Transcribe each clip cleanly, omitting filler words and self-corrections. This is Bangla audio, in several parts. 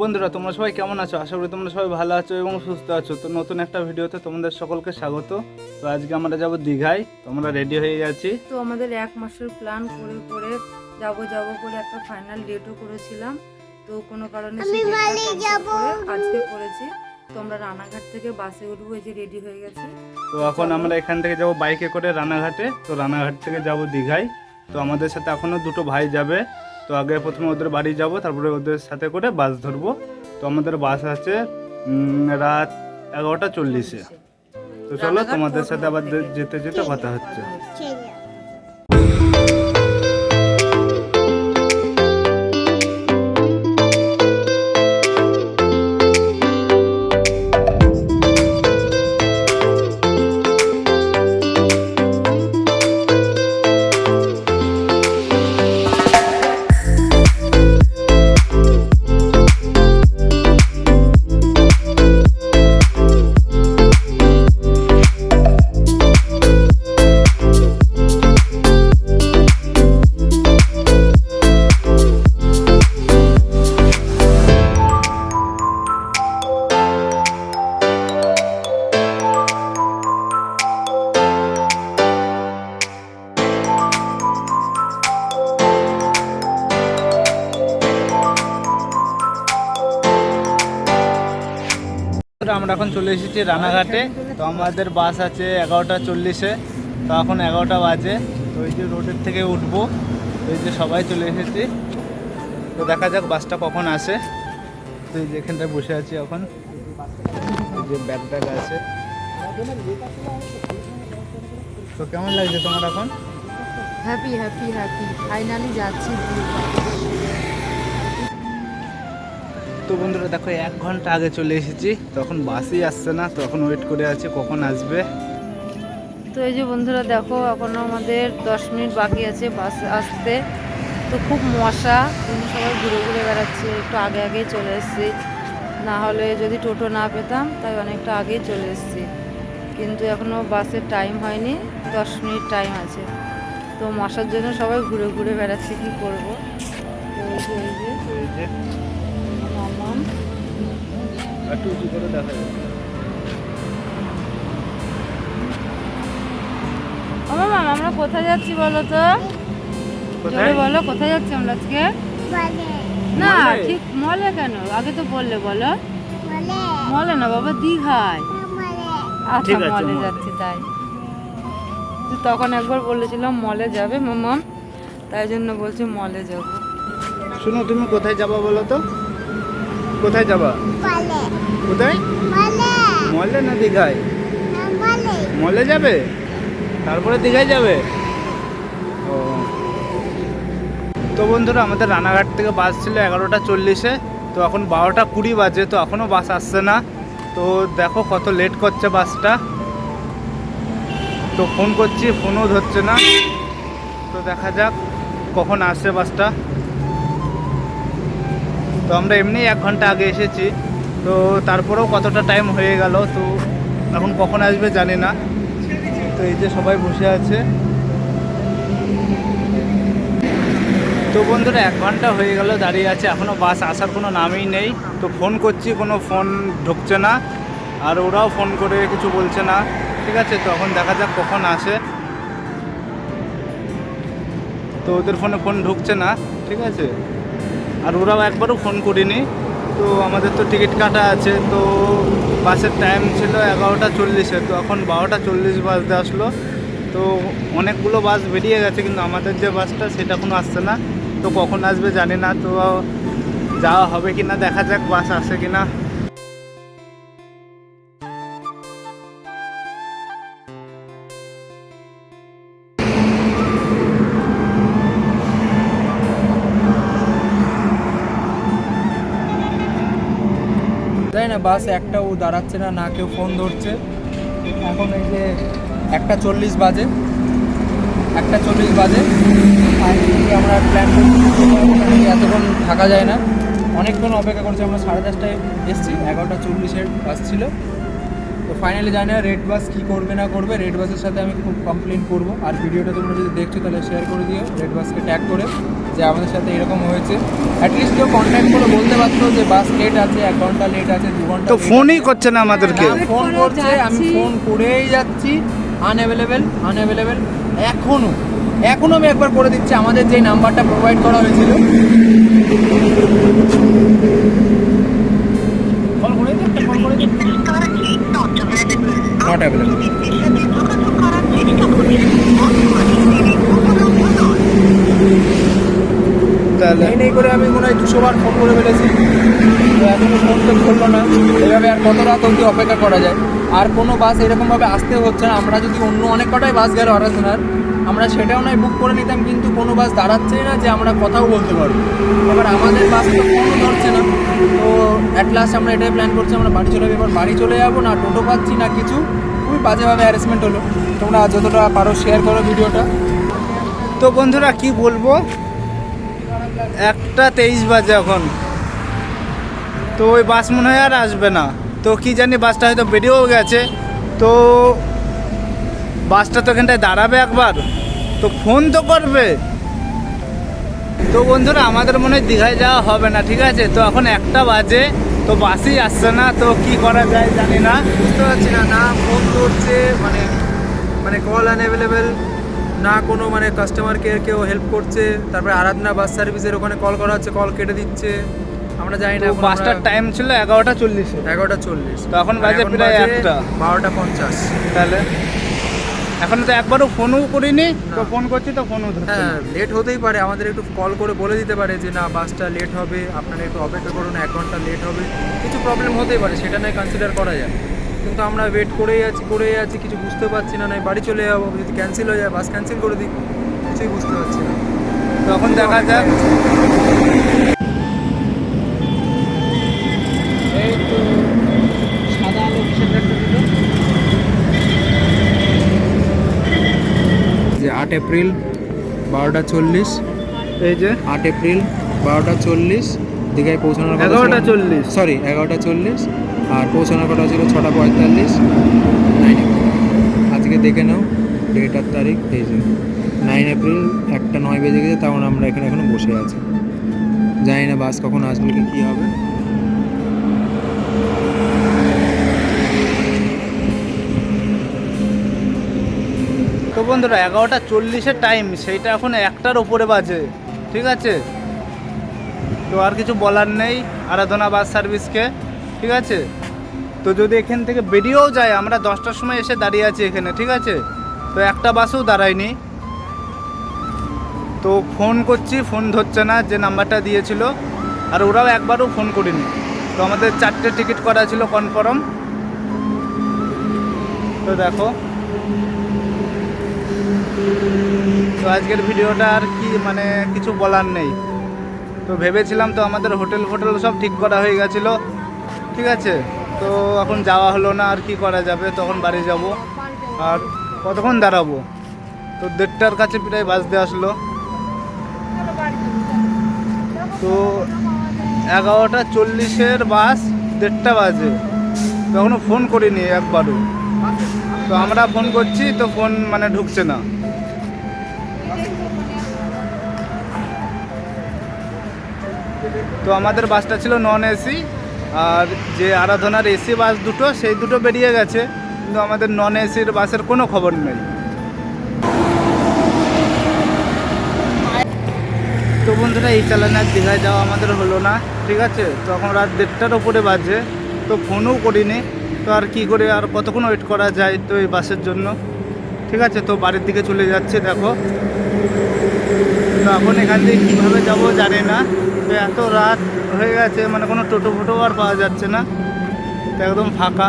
বন্ধুরা তোমরা সবাই কেমন আছো? আশা করি তোমরা সবাই ভালো আছো এবং সুস্থ আছো। তো নতুন একটা ভিডিওতে তোমাদের সকলকে স্বাগত। তো আজকে আমরা যাব দীঘায়। তো আমরা রেডি হয়ে গেছি। তো আমাদের এক মাসের প্ল্যান করে করে যাব করে একটা ফাইনাল ডেটও করেছিলাম। তো কোনো কারণে আজকে করেছি। তো আমরা রানাঘাট থেকে বাসে উঠবো, এই যে রেডি হয়ে গেছি। তো এখন আমরা এখান থেকে যাব বাইকে করে রানাঘাটে। তো রানাঘাট থেকে যাব দীঘায়। তো আমাদের সাথে এখনও দুটো ভাই যাবে। তো আগে প্রথমে ওদের বাড়ি যাব, তারপরে ওদের সাথে করে বাস ধরবো। তো আমাদের বাস আছে রাত 11:40-এ। তো চলো তোমাদের সাথে আবার যেতে যেতে কথা হচ্ছে। আমরা এখন চলে এসেছি রানাঘাটে। তো আমাদের বাস আছে 11:40-এ। তো এখন 11টা বাজে। তো এই যে রোডের থেকে উঠবো। তো এই যে সবাই চলে এসেছি। তো দেখা যাক বাসটা কখন আসে। তো এই যে এখানটায় বসে আছি এখন। এই যে ব্যাগটা আছে। তো কেমন লাগছে তোমার এখন? হ্যাপি হ্যাপি হ্যাপি, ফাইনালি যাচ্ছি। তো বন্ধুরা দেখো 1 ঘন্টা আগে চলে এসেছি। তখন বাসই আসছে না। তো এখন ওয়েট করে আছি কখন আসবে। তো এই যে বন্ধুরা দেখো, এখনো আমাদের 10 মিনিট বাকি আছে বাস আসতে। তো খুব মশা, সবাই ঘুরে ঘুরে বেড়াচ্ছে। একটু আগে আগেই চলে এসেছি, না হলে যদি টোটো না পেতাম তাই অনেকটা আগেই চলে এসেছি। কিন্তু এখনও বাসের টাইম হয়নি, 10 মিনিট টাইম আছে। তো মশার জন্য সবাই ঘুরে ঘুরে বেড়াচ্ছে, কী করবো। তো এই যে মামাম একটু উঁচু করে দেখা যাবে। মামা আমরা কোথায় যাচ্ছি বলো তো? জোরে বলো, কোথায় যাচ্ছি আমরা আজকে? না ঠিক মলে কেন? আগে তো বললে বলো। মলে না বাবা, দীঘায়। আচ্ছা মলে যাচ্ছি তাই। তখন একবার বলেছিলাম মলে যাবে মামাম, তাই জন্য বলছি মলে যাব। শুনো, তুমি কোথায় যাবা বলো তো? কোথায় যাবা? কোথায়? মলে না দীঘায়? মলে যাবে, তারপরে দীঘায় যাবে। ও, তো বন্ধুরা আমাদের রানাঘাট থেকে বাস ছিল 11:40-এ। তো এখন 12:20 বাজে। তো এখনও বাস আসছে না। তো দেখো কত লেট করছে বাসটা। তো ফোন করছি, ফোনও ধরছে না। তো দেখা যাক কখন আসছে বাসটা। তো আমরা এমনি 1 ঘন্টা আগে এসেছি। তো তারপরেও কতটা টাইম হয়ে গেল। তো এখন কখন আসবে জানি না। তো এই যে সবাই বসে আছে। তো বন্ধুরা 1 ঘন্টা হয়ে গেল দাঁড়িয়ে আছে, এখনও বাস আসার কোনো নামই নেই। তো ফোন করছি, কোনো ফোন ঢুকছে না। আর ওরাও ফোন করে কিছু বলছে না। ঠিক আছে, তো এখন দেখা যাক কখন আসে। তো ওদের ফোনে ফোন ঢুকছে না, ঠিক আছে। আর ওরাও একবারও ফোন করিনি। তো আমাদের তো টিকিট কাটা আছে। তো বাসের টাইম ছিল 11:40-এ। তো এখন 12:40 বাজতে আসলো। তো অনেকগুলো বাস বেরিয়ে গেছে, কিন্তু আমাদের যে বাসটা সেটা কোনো আসছে না। তো কখন আসবে জানি না। তো যাওয়া হবে কি না, দেখা যাক বাস আসে কি না। তাই না, বাস একটাও দাঁড়াচ্ছে না, না কেউ ফোন ধরছে। এখন এই যে 1:40 বাজে। 1:40 বাজে আমরা প্ল্যান করছি এতক্ষণ থাকা যায় না, অনেকক্ষণ অপেক্ষা করছি। আমরা 10:30টায় এসেছি, 11:40-এর বাস ছিল। তো ফাইনালি জানি না রেড বাস কী করবে না করবে। রেড বাসের সাথে আমি খুব কমপ্লেন করব। আর ভিডিওটা তোমরা যদি দেখছো তাহলে শেয়ার করে দিও, রেড বাসকে ট্যাগ করে। যে আমাদের সাথে এরকম হয়েছে। অ্যাটলিস্ট কেউ কন্ট্যাক্ট করে বলতে পারতো যে বাস লেট আছে, 1 ঘন্টা লেট আছে, 2 ঘন্টা। তো ফোনই করছে না আমাদেরকে। ফোন করছে, আমি ফোন করেই যাচ্ছি, আনঅ্যাভেলেবেল। এখনো আমি একবার করে দিচ্ছি, আমাদের যে নাম্বারটা প্রোভাইড করা হয়েছিল। Not available. তাহলে নেই করে আমি মনে হয় 200 বার ফোন করে ফেলেছি, তো এখনো ফোন তো করলো না। এভাবে আর কত রাত অবধি অপেক্ষা করা যায়? আর কোনো বাস এরকমভাবে আসতে হচ্ছে না। আমরা যদি অন্য অনেক কটাই বাস গেল আরাধনার, আমরা সেটাও নয় বুক করে নিতাম, কিন্তু কোনো বাস দাঁড়াচ্ছেই না যে আমরা কথাও বলতে পারবো। এবার আমাদের বাস তো ফোনও ধরছে না। তো অ্যাট লাস্ট আমরা এটাই প্ল্যান করছি, আমরা বাড়ি চলে যাবো। এবার বাড়ি চলে যাবো, না টোটো পাচ্ছি না কিছু, খুবই বাজেভাবে হ্যারাসমেন্ট হলো। তোমরা যতটা পারো শেয়ার করো ভিডিওটা। তো বন্ধুরা কি বলবো, 1:23 বাজে এখন। তো ওই বাস মনে হয় আর আসবে না। তো কি জানি বাসটা হয়তো বেরিয়েও গেছে। তো বাসটা তো এখানটায় দাঁড়াবে একবার, তো ফোন তো করবে। তো বন্ধুরা আমাদের মনে হয় দীঘায় যাওয়া হবে না, ঠিক আছে? তো এখন 1টা বাজে, তো বাসই আসছে না। তো কি করা যায় জানি না, বুঝতে পারছি না, না ফোন করছে, মানে কল আনঅ্যাভেলেবেল, না কোনো মানে কাস্টমার কেয়ার কেউ হেল্প করছে। তারপরে আরাধনা বাস সার্ভিসের ওখানে কল করা হচ্ছে, কল কেটে দিচ্ছে। আমরা জানি না। তো বাসটার টাইম ছিল 11:40-এ। 11:40। তো এখন বাজে প্রায় 1টা। 12:50। তাহলে এখন তো একবারও ফোনও করিনি। তো ফোন করছি তো ফোনও ধরছে না। হ্যাঁ, লেট হতেই পারে। আমাদের একটু কল করে বলে দিতে পারে যে না বাসটা লেট হবে, আপনারা একটু অপেক্ষা করুন, 1 ঘন্টা লেট হবে। কিছু প্রবলেম হতেই পারে, সেটা নয় কনসিডার করা যায়। কিন্তু আমরা ওয়েট করেই আছি, কিছু বুঝতে পারছি না। নয় বাড়ি চলে যাবো, যদি ক্যান্সেল হয়ে যায় বাস ক্যান্সেল করে দিই, কিছুই বুঝতে পারছি না। তখন দেখা যাক। এই তো সাদা আলো কিসের একটা দিল যে 8 এপ্রিল 12:40। এই যে 8 এপ্রিল 12:40 দীঘায় পৌঁছানোর কথা 11:40। সরি 11:40, আর পৌঁছানোর কথা ছিল 6:45। আজকে দেখে নাও ডেট আর তারিখ, এই যে 9 এপ্রিল 1:09 বেজে গেছে, তখন আমরা এখানে এখনো বসে আছি। জানি না বাস কখন আসবে কি কী হবে। তো বন্ধুরা 11:40-এর টাইম, সেইটা এখন 1টার ওপরে বাজে, ঠিক আছে? তো আর কিছু বলার নেই আরাধনা বাস সার্ভিসকে, ঠিক আছে? তো যদি এখান থেকে বেরিয়েও যায়, আমরা 10টার সময় এসে দাঁড়িয়ে আছি এখানে, ঠিক আছে? তো একটা বাসও দাঁড়ায়নি। তো ফোন করছি, ফোন ধরছে না যে নাম্বারটা দিয়েছিল, আর ওরাও একবারও ফোন করিনি। তো আমাদের 4টে টিকিট করা ছিল কনফার্ম। তো দেখো, তো আজকের ভিডিওটা আর কি মানে কিছু বলার নেই। তো ভেবেছিলাম, তো আমাদের হোটেল সব ঠিক করা হয়ে গেছিলো, ঠিক আছে? তো এখন যাওয়া হলো না, আর কি করা যাবে? তখন বাড়ি যাব, আর কতক্ষণ দাঁড়াবো? তো 1:30টার কাছে প্রায় বাজতে আসলো। তো 11:40-এর বাস, 1:30টা বাজে, তো এখনও ফোন করিনি একবারও। তো আমরা ফোন করছি, তো ফোন মানে ঢুকছে না। তো আমাদের বাসটা ছিল নন এসি, আর যে আরাধনার এসি বাস দুটো, সেই দুটো বেরিয়ে গেছে, কিন্তু আমাদের নন এসির বাসের কোনো খবর নেই। তো বন্ধুরা এই চালানে আর দীঘায় যাওয়া আমাদের হলো না, ঠিক আছে? তো এখন রাত 1:30টার ওপরে বাজে, তো ফোনও করিনি। তো আর কি করে, আর কতক্ষণ ওয়েট করা যায় তো এই বাসের জন্য, ঠিক আছে? তো বাড়ির দিকে চলে যাচ্ছে, দেখো। তো এখন এখান থেকে কীভাবে যাবো জানি না। তো এত রাত হয়ে গেছে, মানে কোনো টোটো ফোটো আর পাওয়া যাচ্ছে না, তো একদম ফাঁকা।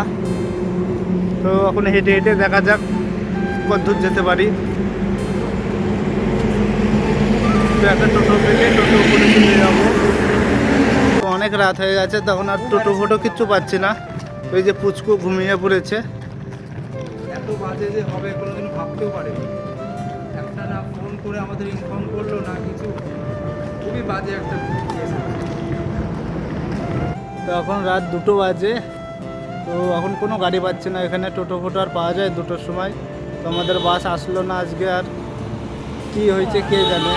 তো এখন হেঁটে হেঁটে দেখা যাক কতদূর যেতে পারি। তো একটা টোটো পেলে টোটো করে চলে যাবো। তো অনেক রাত হয়ে গেছে, তখন আর টোটো ফোটো কিচ্ছু পাচ্ছি না। ওই যে পুচকু ঘুমিয়ে পড়েছে। এত বাজে যে হবে কোনোদিন ভাবতেও পারিনি। একটা না ফোন করে আমাদের ইনফর্ম করলো, না কিছু, খুবই বাজে একটা কেস। তো এখন রাত 2টো বাজে, তো এখন কোনো গাড়ি পাচ্ছি না এখানে। টোটো ফোটো আর পাওয়া যায় 2টোর সময়। তো আমাদের বাস আসলো না আজকে, আর কি হয়েছে কে জানে।